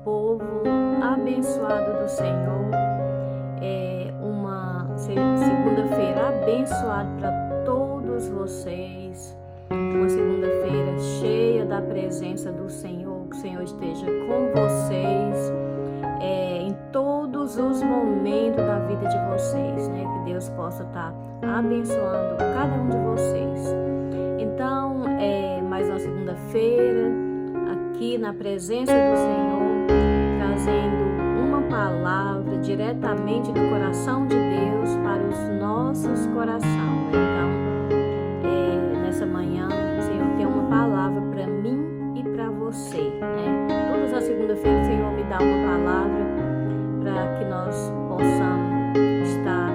povo abençoado do Senhor. É uma segunda-feira abençoada para todos vocês. Uma segunda-feira cheia da presença do Senhor. Que o Senhor esteja com vocês em todos os momentos da vida de vocês, né? Que Deus possa estar abençoando cada um de vocês. Então, mais uma segunda-feira aqui na presença do Senhor, trazendo uma palavra diretamente do coração de Deus para os nossos corações. Então, nessa manhã, o Senhor tem uma palavra para mim e para você, né? Todas as segunda-feiras, o Senhor me dá uma palavra para que nós possamos estar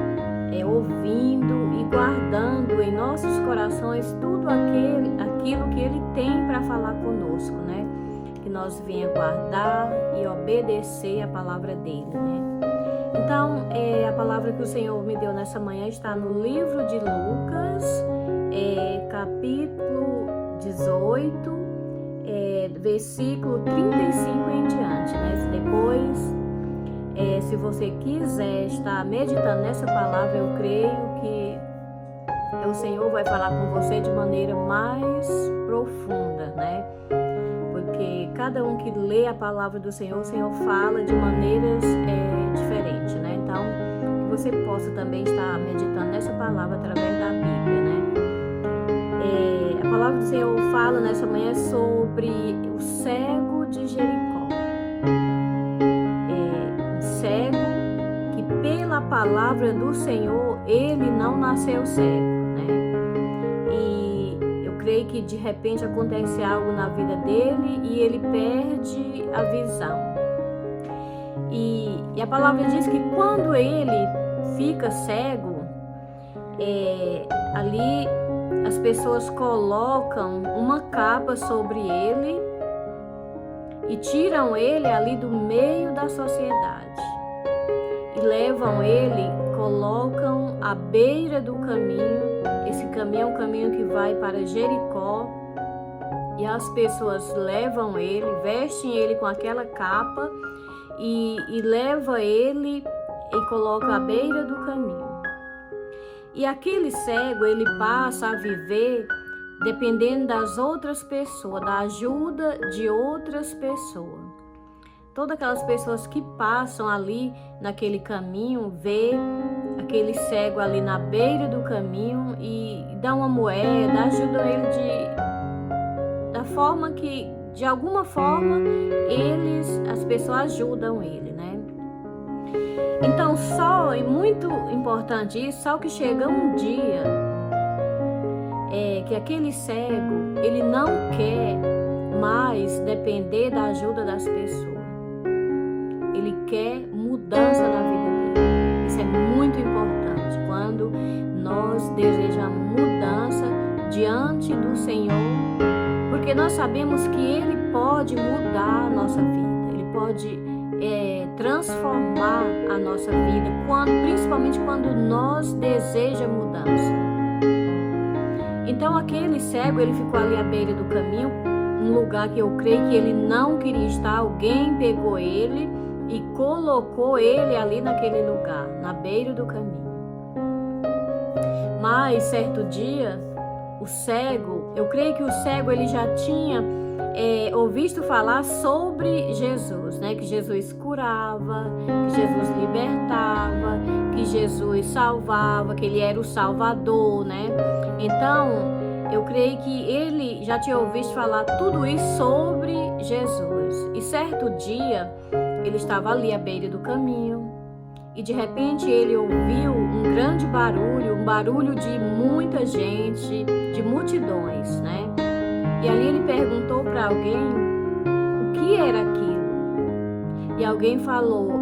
ouvindo e guardando em nossos corações tudo aquilo que Ele tem para falar conosco, né? Que nós venha guardar e obedecer a palavra dele, né? Então, a palavra que o Senhor me deu nessa manhã está no livro de Lucas, capítulo 18, versículo 35 em diante, né? Depois, se você quiser estar meditando nessa palavra, eu creio que o Senhor vai falar com você de maneira mais profunda, né? Porque cada um que lê a palavra do Senhor, o Senhor fala de maneiras diferentes, né? Então, que você possa também estar meditando nessa palavra através da Bíblia, né? A palavra do Senhor fala nessa manhã sobre o cego de Jericó. Cego que pela palavra do Senhor ele não nasceu cego, né? E eu creio que de repente acontece algo na vida dele e ele perde a visão. E a palavra diz que quando ele fica cego, ali as pessoas colocam uma capa sobre ele e tiram ele ali do meio da sociedade. E levam ele, colocam à beira do caminho. Esse caminho é um caminho que vai para Jericó. E as pessoas levam ele, vestem ele com aquela capa e levam ele e colocam à beira do caminho. E aquele cego, ele passa a viver dependendo das outras pessoas, da ajuda de outras pessoas. Todas aquelas pessoas que passam ali naquele caminho, vê aquele cego ali na beira do caminho e dá uma moeda, ajudam ele da forma que, de alguma forma, as pessoas ajudam ele, né? Então, e muito importante isso, só que chega um dia que aquele cego, ele não quer mais depender da ajuda das pessoas. Ele quer mudança na vida dele. Isso é muito importante quando nós desejamos mudança diante do Senhor, porque nós sabemos que Ele pode mudar a nossa vida, Ele pode transformar a nossa vida, principalmente quando nós desejamos mudança. Então aquele cego, ele ficou ali à beira do caminho, um lugar que eu creio que ele não queria estar. Alguém pegou ele e colocou ele ali naquele lugar, na beira do caminho. Mas certo dia, o cego, eu creio que o cego ele já tinha ouvido falar sobre Jesus, né? Que Jesus curava, que Jesus libertava, que Jesus salvava, que ele era o Salvador, né? Então, eu creio que ele já tinha ouvido falar tudo isso sobre Jesus. E certo dia, ele estava ali à beira do caminho e de repente ele ouviu um grande barulho, um barulho de muita gente, de multidões, né? E ali ele perguntou para alguém o que era aquilo. E alguém falou,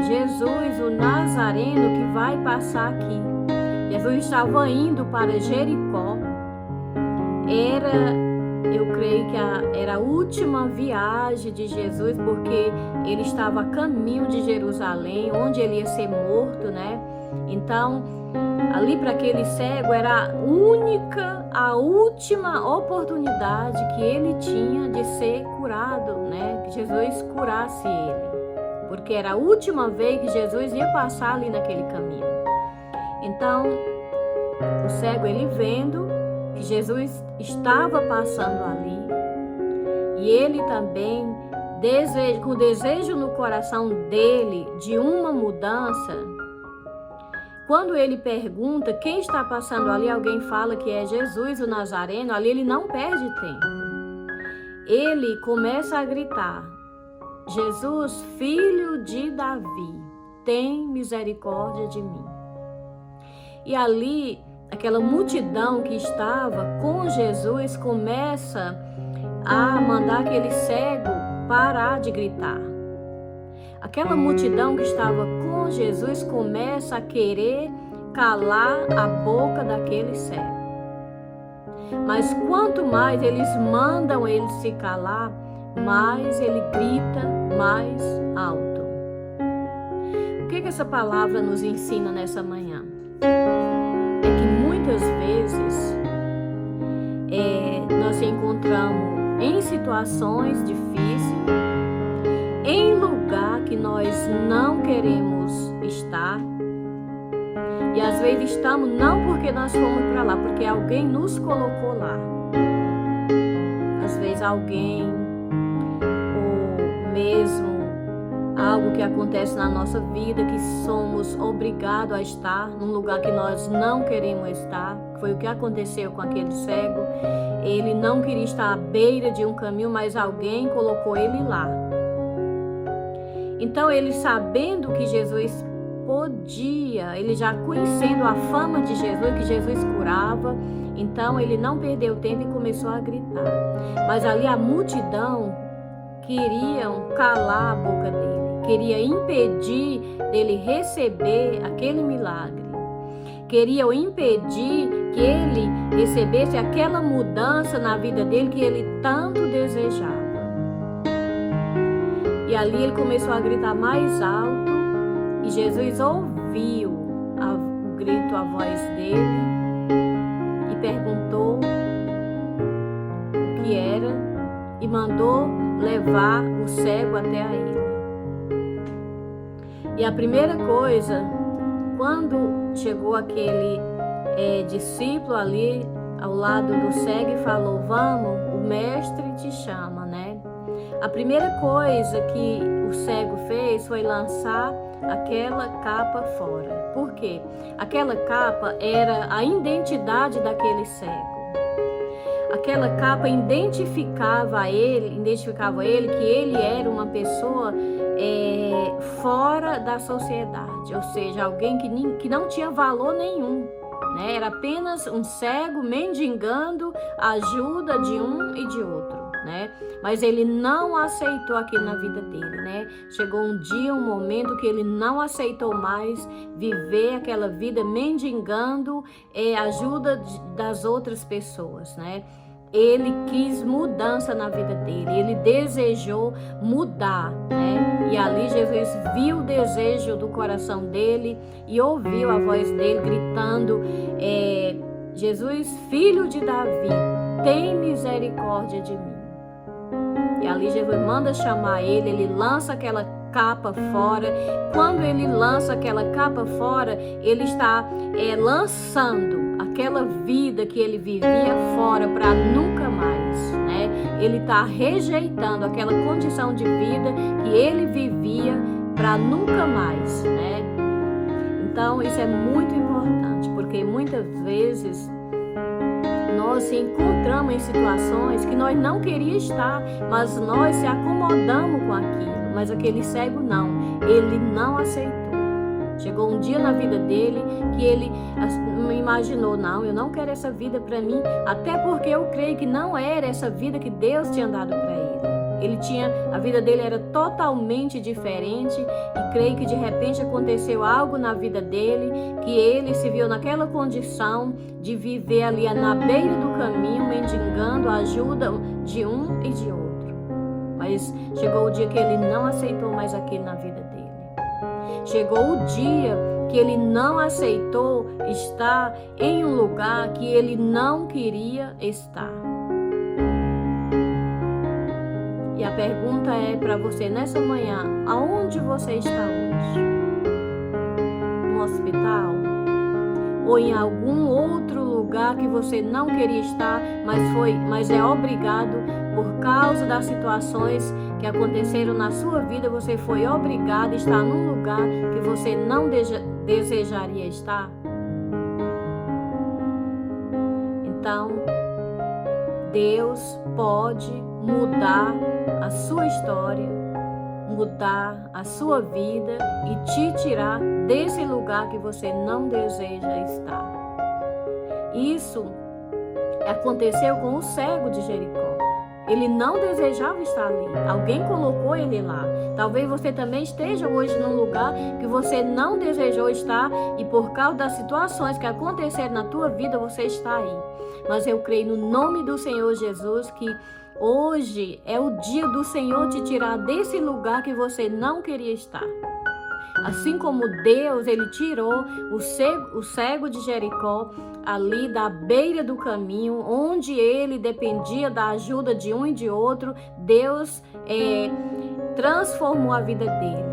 Jesus, o Nazareno, que vai passar aqui. Jesus estava indo para Jericó. Eu creio que era a última viagem de Jesus, porque ele estava a caminho de Jerusalém, onde ele ia ser morto, né? Então, Ali para aquele cego era a última oportunidade que ele tinha de ser curado, né? Que Jesus curasse ele, porque era a última vez que Jesus ia passar ali naquele caminho. Então, o cego, ele vendo que Jesus estava passando ali, e ele também, com desejo no coração dele de uma mudança, quando ele pergunta quem está passando ali, alguém fala que é Jesus o Nazareno, ali ele não perde tempo. Ele começa a gritar: Jesus, filho de Davi, tem misericórdia de mim. E ali, aquela multidão que estava com Jesus começa a mandar aquele cego parar de gritar. Aquela multidão que estava com Jesus começa a querer calar a boca daquele cego. Mas quanto mais eles mandam ele se calar, mais ele grita mais alto. O que essa palavra nos ensina nessa manhã? É que muitas vezes nós encontramos em situações difíceis, em lugar que nós não queremos estar, e às vezes estamos não porque nós fomos para lá, porque alguém nos colocou lá. Às vezes alguém, ou mesmo algo que acontece na nossa vida, que somos obrigados a estar num lugar que nós não queremos estar. Foi o que aconteceu com aquele cego. Ele não queria estar à beira de um caminho, mas alguém colocou ele lá. Então ele, sabendo que Jesus podia, ele já conhecendo a fama de Jesus, que Jesus curava, então ele não perdeu tempo e começou a gritar. Mas ali a multidão queriam calar a boca dele, queria impedir dele receber aquele milagre, queriam impedir que ele recebesse aquela mudança na vida dele que ele tanto desejava. E ali ele começou a gritar mais alto, e Jesus ouviu o grito, a voz dele, e perguntou o que era, e mandou levar o cego até a ele. E a primeira coisa, quando chegou aquele discípulo ali ao lado do cego e falou: vamos, o mestre te chama, né? A primeira coisa que o cego fez foi lançar aquela capa fora. Por quê? Aquela capa era a identidade daquele cego. Aquela capa identificava ele que ele era uma pessoa fora da sociedade, ou seja, alguém que não tinha valor nenhum, né? Era apenas um cego mendigando a ajuda de um e de outro, né? Mas ele não aceitou aquilo na vida dele, né? Chegou um dia, um momento que ele não aceitou mais viver aquela vida mendigando ajuda das outras pessoas, né? Ele quis mudança na vida dele, ele desejou mudar, né? E ali Jesus viu o desejo do coração dele e ouviu a voz dele gritando: Jesus, filho de Davi, tem misericórdia de mim. E ali Jesus manda chamar ele, ele lança aquela capa fora. Quando ele lança aquela capa fora, ele está lançando aquela vida que ele vivia fora para nunca mais, né? Ele está rejeitando aquela condição de vida que ele vivia para nunca mais, né? Então isso é muito importante, porque muitas vezes nós se encontramos em situações que nós não queríamos estar, mas nós se acomodamos com aquilo. Mas aquele cego não, ele não aceitou. Chegou um dia na vida dele que ele imaginou: não, eu não quero essa vida para mim, até porque eu creio que não era essa vida que Deus tinha dado para ele. A vida dele era totalmente diferente, e creio que de repente aconteceu algo na vida dele, que ele se viu naquela condição de viver ali na beira do caminho, mendigando a ajuda de um e de outro. Mas chegou o dia que ele não aceitou mais aquilo na vida dele. Chegou o dia que ele não aceitou estar em um lugar que ele não queria estar. E a pergunta é para você nessa manhã: aonde você está hoje? No hospital? Ou em algum outro lugar que você não queria estar, mas é obrigado por causa das situações que aconteceram na sua vida, você foi obrigado a estar num lugar que você não desejaria estar? Então, Deus pode mudar a sua história, mudar a sua vida e te tirar desse lugar que você não deseja estar. Isso aconteceu com o cego de Jericó. Ele não desejava estar ali. Alguém colocou ele lá. Talvez você também esteja hoje num lugar que você não desejou estar e por causa das situações que aconteceram na tua vida, você está aí. Mas eu creio no nome do Senhor Jesus que hoje é o dia do Senhor te tirar desse lugar que você não queria estar. Assim como Deus, ele tirou o cego de Jericó ali da beira do caminho, onde ele dependia da ajuda de um e de outro, Deus transformou a vida dele.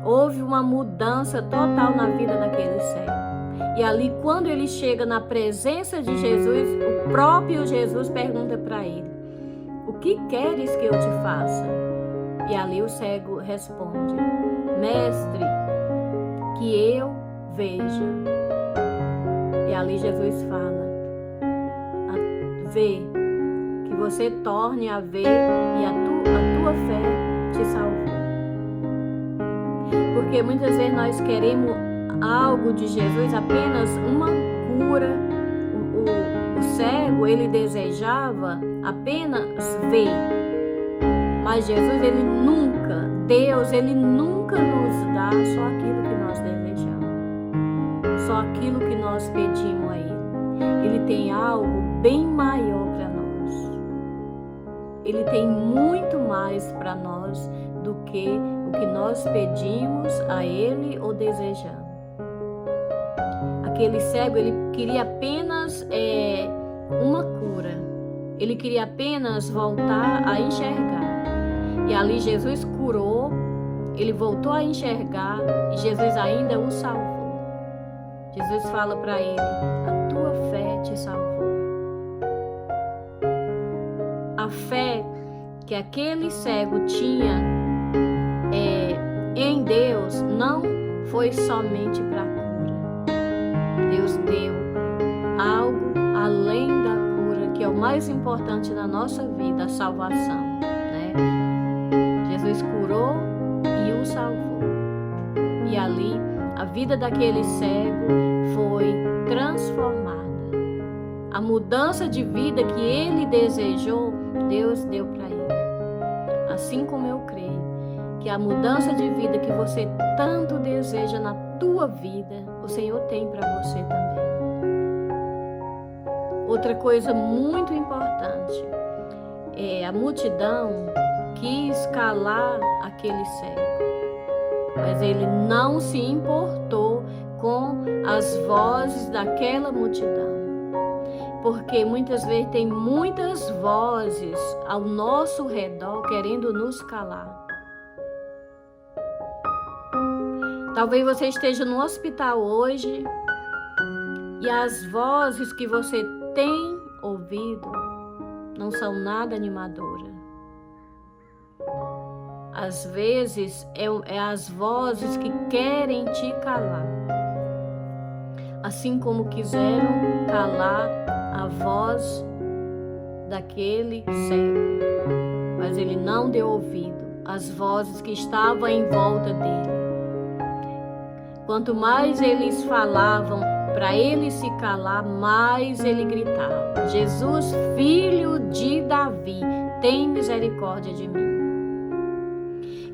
Houve uma mudança total na vida daquele cego. E ali, quando ele chega na presença de Jesus, o próprio Jesus pergunta para ele: o que queres que eu te faça? E ali o cego responde: Mestre, que eu veja. E ali Jesus fala: vê, que você torne a ver, e a tua fé te salvou. Porque muitas vezes nós queremos algo de Jesus, apenas uma cura. O cego, ele desejava apenas ver. Mas Jesus, Deus, ele nunca nos dá só aquilo que nós desejamos, só aquilo que nós pedimos a Ele. Ele tem algo bem maior para nós. Ele tem muito mais para nós do que o que nós pedimos a Ele ou desejamos. Aquele cego, ele queria apenas uma cura. Ele queria apenas voltar a enxergar. E ali Jesus curou, ele voltou a enxergar e Jesus ainda o salvou. Jesus fala para ele: a tua fé te salvou. A fé que aquele cego tinha em Deus não foi somente para a cura. Deus deu algo além da cura, que é o mais importante na nossa vida, a salvação, né? Jesus curou e o salvou. E ali a vida daquele cego foi transformada. A mudança de vida que ele desejou, Deus deu para ele. Assim como eu creio que a mudança de vida que você tanto deseja na tua vida, o Senhor tem para você também. Outra coisa muito importante é a multidão quis calar aquele cego, mas ele não se importou com as vozes daquela multidão, porque muitas vezes tem muitas vozes ao nosso redor querendo nos calar. Talvez você esteja no hospital hoje e as vozes que você tem ouvido não são nada animadoras. Às vezes é as vozes que querem te calar, assim como quiseram calar a voz daquele cego, mas ele não deu ouvido às vozes que estavam em volta dele. Quanto mais eles falavam para ele se calar, mais ele gritava: Jesus, filho de Davi, tem misericórdia de mim.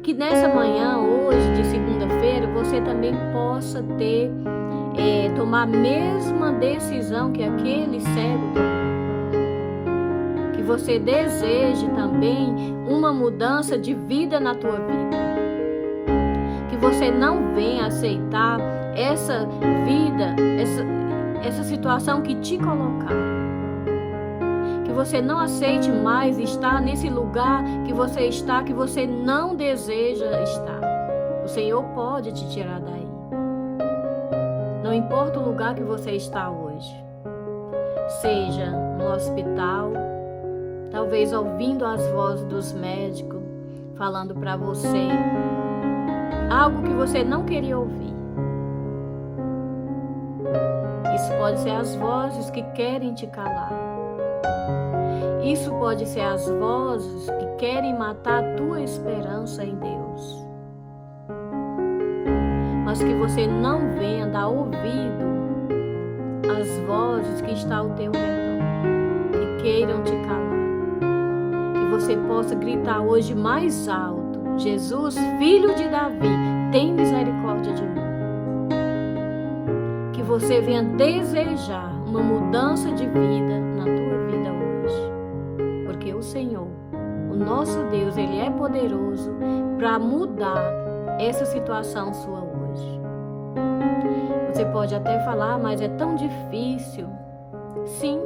Que nessa manhã, hoje de segunda-feira, você também possa tomar a mesma decisão que aquele cego tomou. Que você deseje também uma mudança de vida na tua vida. Que você não venha aceitar essa vida, essa situação que te colocaram. Que você não aceite mais estar nesse lugar que você está, que você não deseja estar. O Senhor pode te tirar daí. Não importa o lugar que você está hoje. Seja no hospital, talvez ouvindo as vozes dos médicos, falando para você algo que você não queria ouvir. Isso pode ser as vozes que querem te calar. Isso pode ser as vozes que querem matar a tua esperança em Deus. Mas que você não venha dar ouvido às vozes que estão ao teu redor, que queiram te calar. Que você possa gritar hoje mais alto: Jesus, filho de Davi, tem misericórdia de mim. Que você venha desejar uma mudança de vida na tua vida hoje. Porque o Senhor, o nosso Deus, Ele é poderoso para mudar essa situação sua hoje. Você pode até falar, mas é tão difícil. Sim.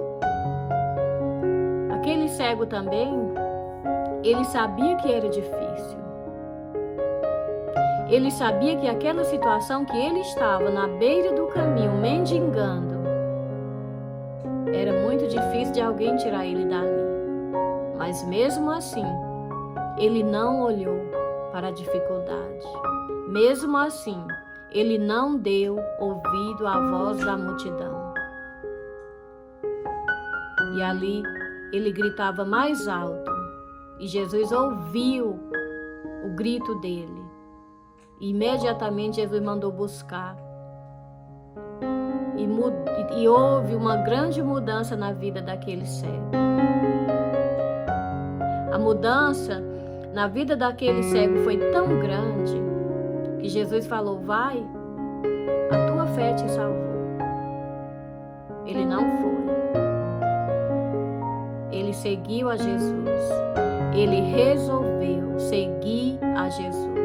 Aquele cego também, ele sabia que era difícil. Ele sabia que aquela situação que ele estava na beira do caminho, mendigando, era muito difícil de alguém tirar ele dali. Mas mesmo assim, ele não olhou para a dificuldade. Mesmo assim, ele não deu ouvido à voz da multidão. E ali, ele gritava mais alto. E Jesus ouviu o grito dele. E imediatamente Jesus mandou buscar. E houve uma grande mudança na vida daquele cego. A mudança na vida daquele cego foi tão grande que Jesus falou: vai, a tua fé te salvou. Ele não foi. Ele seguiu a Jesus. Ele resolveu seguir a Jesus.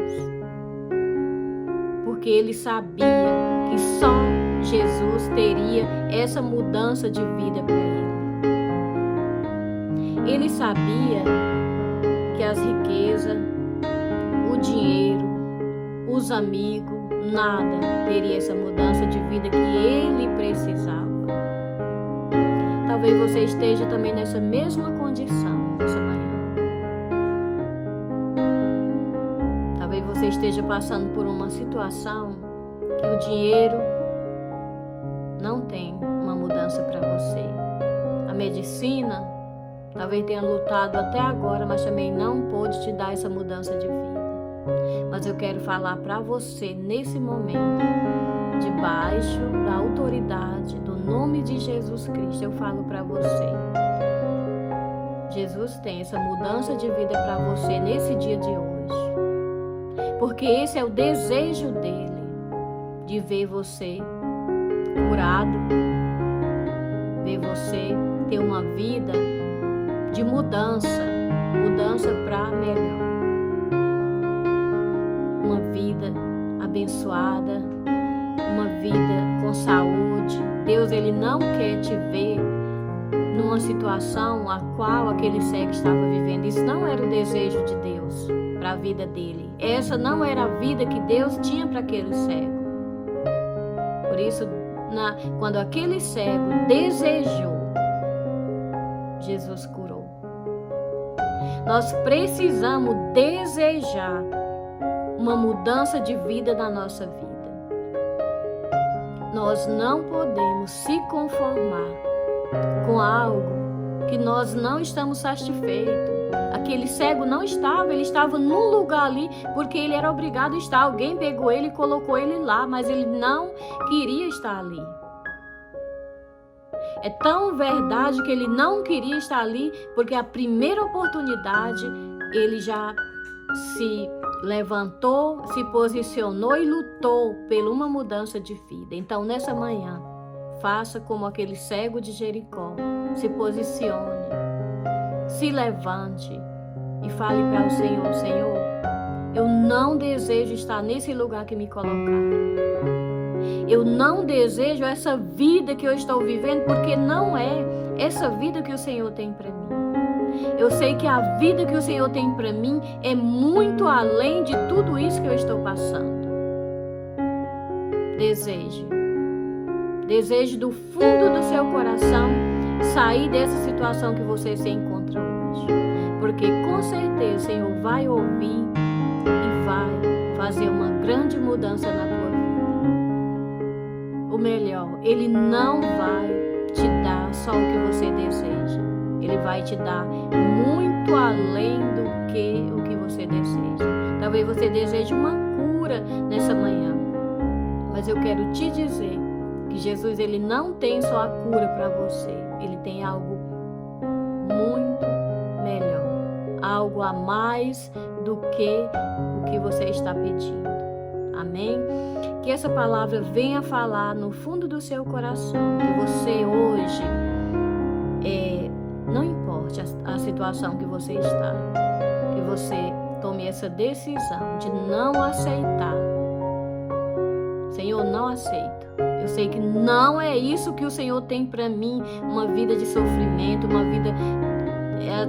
Porque ele sabia que só Jesus teria essa mudança de vida para ele. Ele sabia que as riquezas, o dinheiro, os amigos, nada teria essa mudança de vida que ele precisava. Talvez você esteja também nessa mesma condição nessa manhã. Talvez você esteja passando por uma situação que o dinheiro não tem uma mudança para você. A medicina talvez tenha lutado até agora, mas também não pôde te dar essa mudança de vida. Mas eu quero falar para você nesse momento, debaixo da autoridade do nome de Jesus Cristo, eu falo para você. Jesus tem essa mudança de vida para você nesse dia de hoje. Porque esse é o desejo dele, de ver você curado, ver você ter uma vida de mudança para melhor. Uma vida abençoada, uma vida com saúde. Deus, Ele não quer te ver numa situação a qual aquele cego estava vivendo. Isso não era o desejo de Deus para a vida dele. Essa não era a vida que Deus tinha para aquele cego. Por isso, quando aquele cego desejou, Jesus curou. Nós precisamos desejar uma mudança de vida na nossa vida. Nós não podemos se conformar com algo que nós não estamos satisfeitos. Aquele cego não estava, ele estava num lugar ali porque ele era obrigado a estar. Alguém pegou ele e colocou ele lá, mas ele não queria estar ali. É tão verdade que ele não queria estar ali, porque a primeira oportunidade ele já se levantou, se posicionou e lutou por uma mudança de vida. Então, nessa manhã, faça como aquele cego de Jericó. Se posicione, se levante e fale para o Senhor: Senhor, eu não desejo estar nesse lugar que me colocaram. Eu não desejo essa vida que eu estou vivendo, porque não é essa vida que o Senhor tem para mim. Eu sei que a vida que o Senhor tem para mim é muito além de tudo isso que eu estou passando. Deseje do fundo do seu coração sair dessa situação que você se encontra hoje. Porque com certeza o Senhor vai ouvir e vai fazer uma grande mudança na tua vida. O melhor, Ele não vai te dar só o que você deseja. Ele vai te dar muito além do que o que você deseja. Talvez você deseje uma cura nessa manhã. Mas eu quero te dizer que Jesus, Ele não tem só a cura para você. Ele tem algo muito melhor. Algo a mais do que o que você está pedindo. Amém? Que essa palavra venha falar no fundo do seu coração. Que você hoje, não importe a situação que você está, que você tome essa decisão de não aceitar. Senhor, não aceito. Eu sei que não é isso que o Senhor tem para mim, uma vida de sofrimento, uma vida...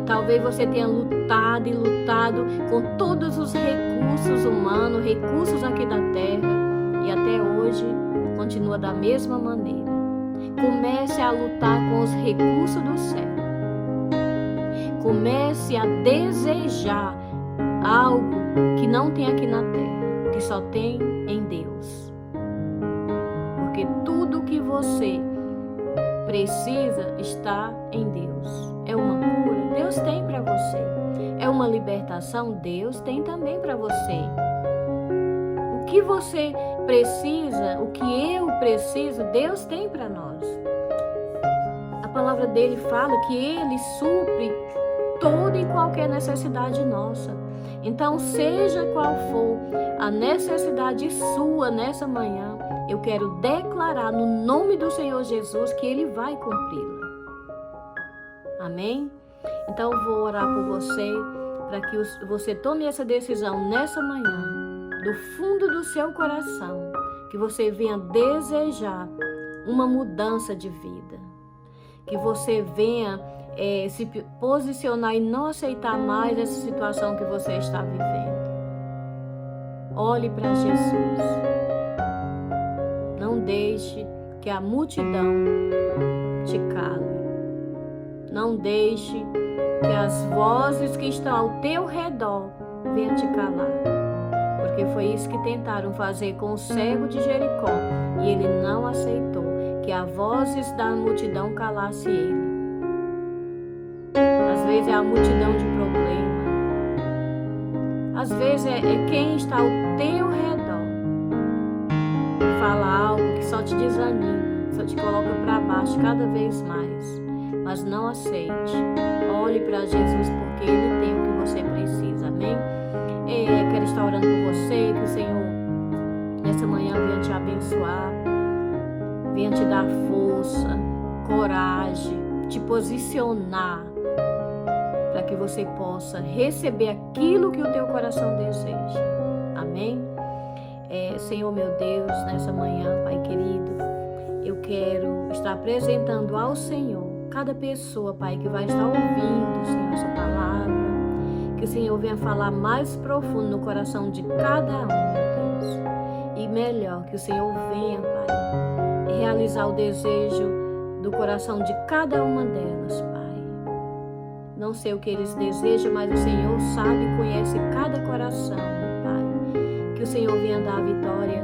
talvez você tenha lutado e lutado com todos os recursos humanos, recursos aqui da terra, e até hoje continua da mesma maneira. Comece a lutar com os recursos do céu. Comece a desejar algo que não tem aqui na terra, que só tem em Deus. Porque tudo que você precisa está em Deus. É uma cura? Deus tem para você. É uma libertação? Deus tem também para você. O que você precisa, o que eu preciso, Deus tem para nós. A palavra dele fala que ele supre toda e qualquer necessidade nossa. Então, seja qual for a necessidade sua nessa manhã, eu quero declarar no nome do Senhor Jesus que Ele vai cumpri-la. Amém? Então, eu vou orar por você, para que você tome essa decisão nessa manhã, do fundo do seu coração, que você venha desejar uma mudança de vida, que você venha se posicionar e não aceitar mais essa situação que você está vivendo. Olhe para Jesus. Não deixe que a multidão te cale. Não deixe que as vozes que estão ao teu redor venham te calar. Porque foi isso que tentaram fazer com o cego de Jericó. E ele não aceitou que as vozes da multidão calasse ele. Às vezes é a multidão de problema. Às vezes é quem está ao teu redor. Fala algo que só te desanima, só te coloca para baixo cada vez mais. Mas não aceite. Olhe para Jesus, porque Ele tem o que você precisa. Amém? Quero estar orando por você, que o Senhor nessa manhã venha te abençoar, venha te dar força, coragem, te posicionar, para que você possa receber aquilo que o teu coração deseja. Amém? Senhor meu Deus, nessa manhã, Pai querido, eu quero estar apresentando ao Senhor cada pessoa, Pai, que vai estar ouvindo, Senhor, essa palavra. Que o Senhor venha falar mais profundo no coração de cada um, meu Deus. E melhor, que o Senhor venha, Pai, realizar o desejo do coração de cada uma delas, Pai. Não sei o que eles desejam, mas o Senhor sabe e conhece cada coração, meu Pai. Que o Senhor venha dar a vitória